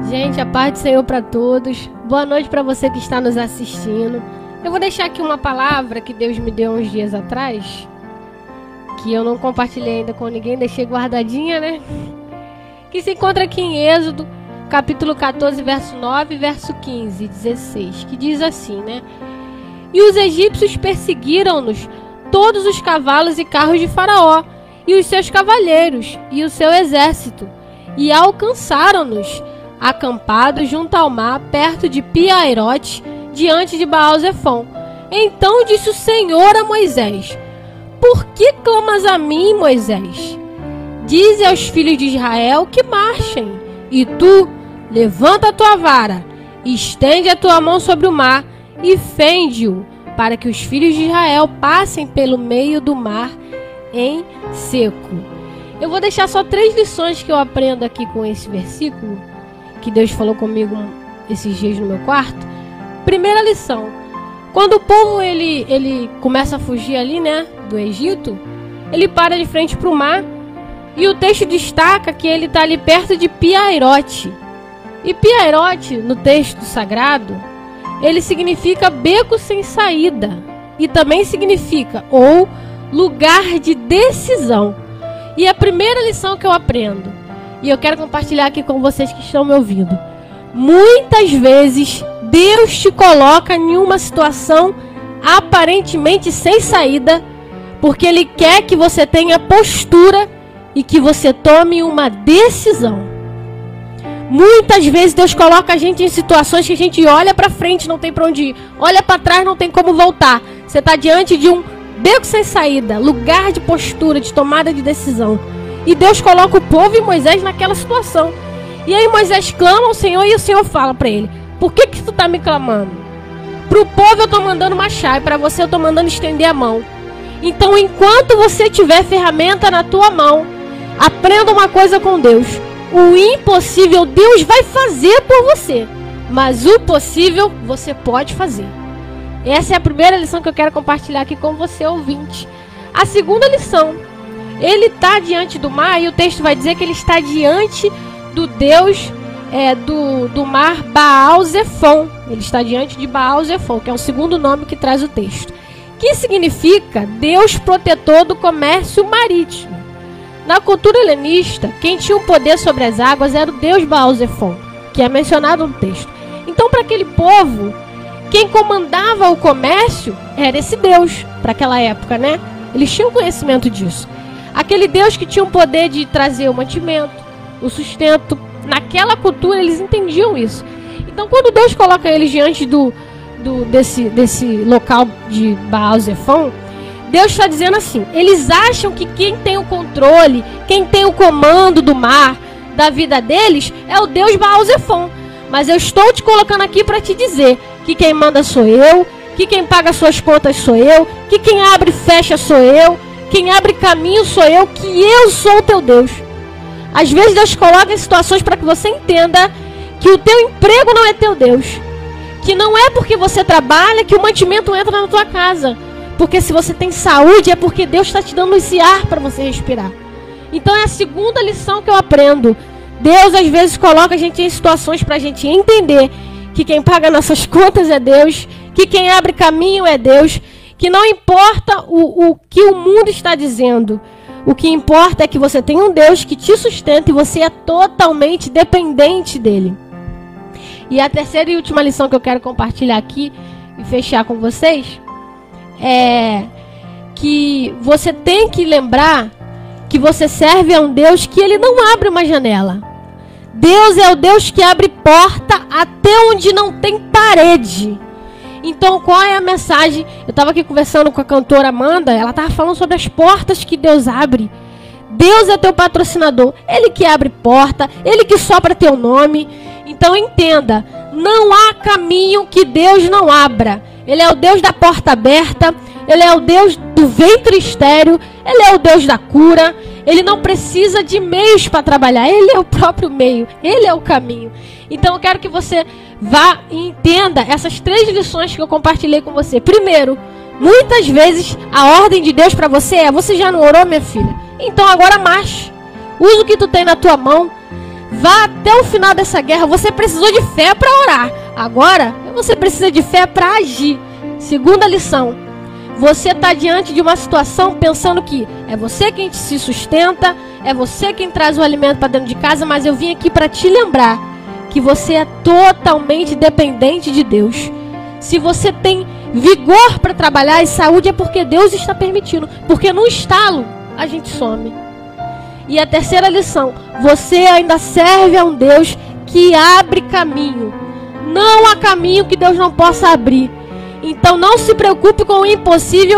Gente, a paz do Senhor para todos. Boa noite para você que está nos assistindo. Eu vou deixar aqui uma palavra que Deus me deu uns dias atrás, que eu não compartilhei ainda com ninguém, deixei guardadinha, né? Que se encontra aqui em Êxodo, capítulo 14, verso 9, verso 15 e 16, que diz assim, né? E os egípcios perseguiram-nos todos os cavalos e carros de Faraó, e os seus cavalheiros, e o seu exército, e alcançaram-nos, acampados junto ao mar, perto de Pi-Hahirote, diante de Baal-Zefon. Então disse o Senhor a Moisés: Por que clamas a mim, Moisés? Dize aos filhos de Israel que marchem, e tu, levanta a tua vara, estende a tua mão sobre o mar, e fende-o, para que os filhos de Israel passem pelo meio do mar em seco. Eu vou deixar só 3 lições que eu aprendo aqui com esse versículo, que Deus falou comigo esses dias no meu quarto. Primeira lição: quando o povo ele começa a fugir ali, né, do Egito, ele para de frente para o mar, e o texto destaca que ele está ali perto de Pi-Hahirote. E Pi-Hahirote, no texto sagrado, ele significa beco sem saída, e também significa ou lugar de decisão. E a primeira lição que eu aprendo, e eu quero compartilhar aqui com vocês que estão me ouvindo: muitas vezes Deus te coloca em uma situação aparentemente sem saída, porque Ele quer que você tenha postura e que você tome uma decisão. Muitas vezes Deus coloca a gente em situações que a gente olha para frente, não tem para onde ir, olha para trás, não tem como voltar. Você está diante de um beco sem saída, lugar de postura, de tomada de decisão. E Deus coloca o povo e Moisés naquela situação. E aí Moisés clama ao Senhor, e o Senhor fala para ele: Por que tu está me clamando? Para o povo eu estou mandando marchar, e para você eu estou mandando estender a mão. Então, enquanto você tiver ferramenta na tua mão, aprenda uma coisa com Deus: o impossível Deus vai fazer por você, mas o possível você pode fazer. Essa é a primeira lição que eu quero compartilhar aqui com você, ouvinte. A segunda lição: ele está diante do mar, e o texto vai dizer que ele está diante do Deus do mar, Baal-Zefon. Ele está diante de Baal-Zefon, que é o segundo nome que traz o texto, que significa Deus protetor do comércio marítimo. Na cultura helenista, quem tinha o poder sobre as águas era o deus Baal-Zefon, que é mencionado no texto. Então, para aquele povo, quem comandava o comércio era esse Deus, para aquela época, né? Eles tinham conhecimento disso. Aquele Deus que tinha o poder de trazer o mantimento, o sustento. Naquela cultura, eles entendiam isso. Então, quando Deus coloca eles diante desse local de Baal-Zefon, Deus está dizendo assim: eles acham que quem tem o controle, quem tem o comando do mar, da vida deles, é o Deus Baal-Zefon. Mas eu estou te colocando aqui para te dizer que quem manda sou eu, que quem paga suas contas sou eu, que quem abre e fecha sou eu, quem abre caminho sou eu, que eu sou o teu Deus. Às vezes Deus coloca em situações para que você entenda que o teu emprego não é teu Deus, que não é porque você trabalha que o mantimento entra na tua casa, porque se você tem saúde é porque Deus está te dando esse ar para você respirar. Então é a segunda lição que eu aprendo: Deus às vezes coloca a gente em situações para a gente entender que quem paga nossas contas é Deus, que quem abre caminho é Deus, que não importa o que o mundo está dizendo, o que importa é que você tem um Deus que te sustenta e você é totalmente dependente dele. E a terceira e última lição que eu quero compartilhar aqui e fechar com vocês é que você tem que lembrar que você serve a um Deus que ele não abre uma janela. Deus é o Deus que abre porta até onde não tem parede. Então, qual é a mensagem? Eu estava aqui conversando com a cantora Amanda, ela estava falando sobre as portas que Deus abre. Deus é teu patrocinador, Ele que abre porta, Ele que sopra teu nome. Então entenda, não há caminho que Deus não abra. Ele é o Deus da porta aberta, Ele é o Deus do ventre estéril, Ele é o Deus da cura. Ele não precisa de meios para trabalhar, Ele é o próprio meio, Ele é o caminho. Então eu quero que você vá e entenda essas 3 lições que eu compartilhei com você. Primeiro, muitas vezes a ordem de Deus para você é: você já não orou, minha filha? Então agora marche. Usa o que tu tem na tua mão. Vá até o final dessa guerra. Você precisou de fé para orar. Agora, você precisa de fé para agir. Segunda lição. Você está diante de uma situação pensando que é você quem se sustenta, é você quem traz o alimento para dentro de casa, mas eu vim aqui para te lembrar que você é totalmente dependente de Deus. Se você tem vigor para trabalhar e saúde, é porque Deus está permitindo. Porque no estalo, a gente some. E a terceira lição. Você ainda serve a um Deus que abre caminho. Não há caminho que Deus não possa abrir. Então não se preocupe com o impossível.